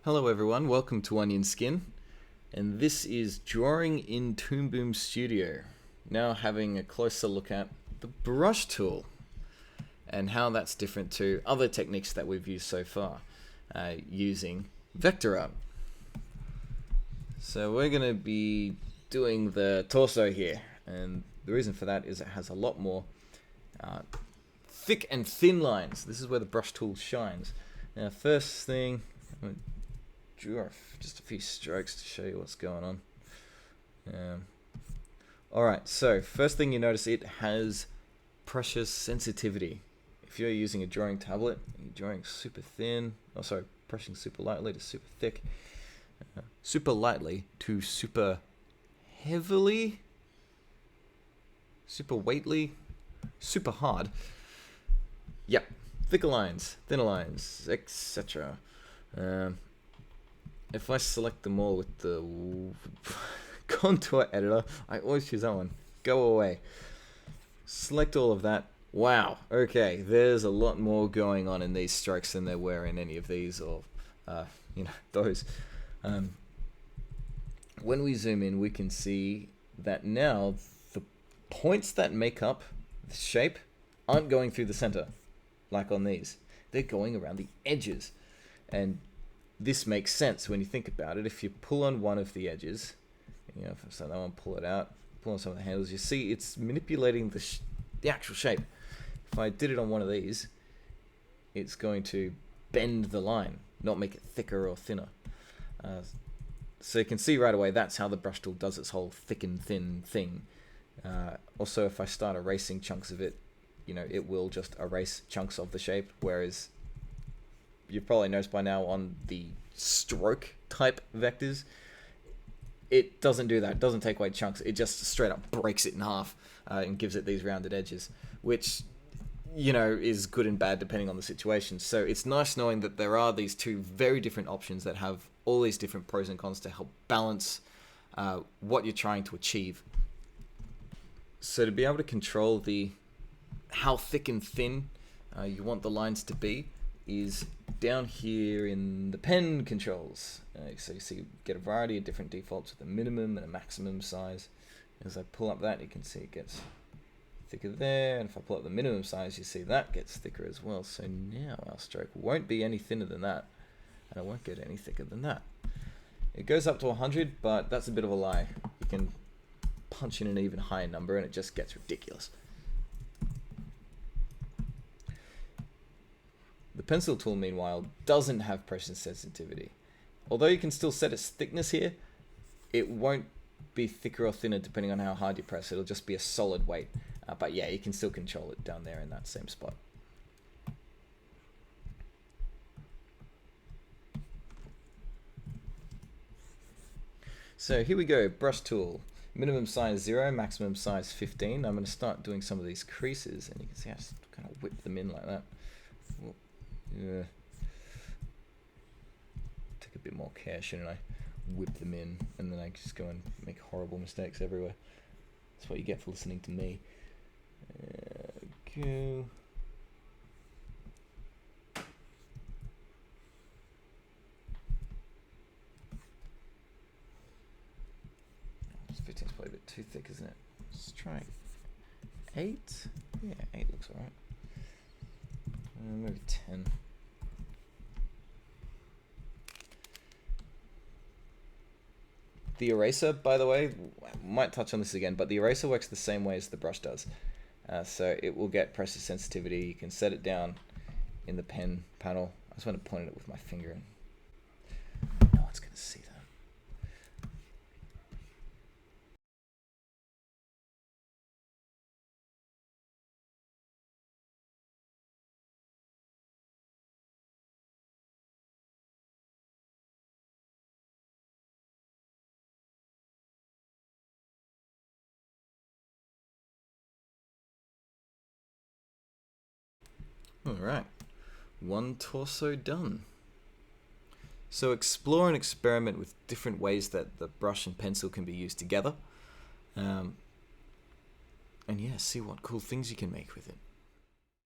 Hello everyone, welcome to Onion Skin, and this is Drawing in Toon Studio. Now having a closer look at the brush tool and how that's different to other techniques that we've used so far using vector art. So we're going to be doing the torso here, and the reason for that is it has a lot more thick and thin lines. This is where the brush tool shines. Now first thing, draw just a few strokes to show you what's going on. Alright, so first thing you notice, it has pressure sensitivity. If you're using a drawing tablet, you're drawing super thin, pressing super lightly to super thick, super lightly to super heavily, super weightly, super hard. Yep, thicker lines, thinner lines, etc. If I select them all with the contour editor, I always choose that one. Go away. Select all of that. Wow. Okay, there's a lot more going on in these strokes than there were in any of these or, those. When we zoom in, we can see that now the points that make up the shape aren't going through the center, like on these. They're going around the edges. And this makes sense when you think about it. If you pull on one of the edges, so that one, pull it out, pull on some of the handles, you see it's manipulating the actual shape. If I did it on one of these, it's going to bend the line, not make it thicker or thinner. So you can see right away that's how the brush tool does its whole thick and thin thing. Also, if I start erasing chunks of it, it will just erase chunks of the shape, whereas you've probably noticed by now on the stroke type vectors, it doesn't do that. It doesn't take away chunks. It just straight up breaks it in half and gives it these rounded edges, which, is good and bad depending on the situation. So it's nice knowing that there are these two very different options that have all these different pros and cons to help balance what you're trying to achieve. So to be able to control how thick and thin you want the lines to be is down here in the pen controls. So you see, you get a variety of different defaults with a minimum and a maximum size. As I pull up that, you can see it gets thicker there, and if I pull up the minimum size, you see that gets thicker as well. So now our stroke won't be any thinner than that, and it won't get any thicker than that. It goes up to 100, but that's a bit of a lie. You can punch in an even higher number and it just gets ridiculous. The pencil tool, meanwhile, doesn't have pressure sensitivity. Although you can still set its thickness here, it won't be thicker or thinner depending on how hard you press. It'll just be a solid weight. But yeah, you can still control it down there in that same spot. So here we go, brush tool. Minimum size 0, maximum size 15. I'm going to start doing some of these creases, and you can see I just kind of whip them in like that. Yeah. Take a bit more care, shouldn't I? Whip them in, and then I just go and make horrible mistakes everywhere. That's what you get for listening to me. Go. This 15 is probably a bit too thick, isn't it? Let's try 8. Yeah, 8 looks alright. Maybe 10. The eraser, by the way, might touch on this again, but the eraser works the same way as the brush does. So it will get pressure sensitivity. You can set it down in the pen panel. I just want to point at it with my finger, and no one's going to see that. Alright, one torso done. So explore and experiment with different ways that the brush and pencil can be used together. And yeah, see what cool things you can make with it.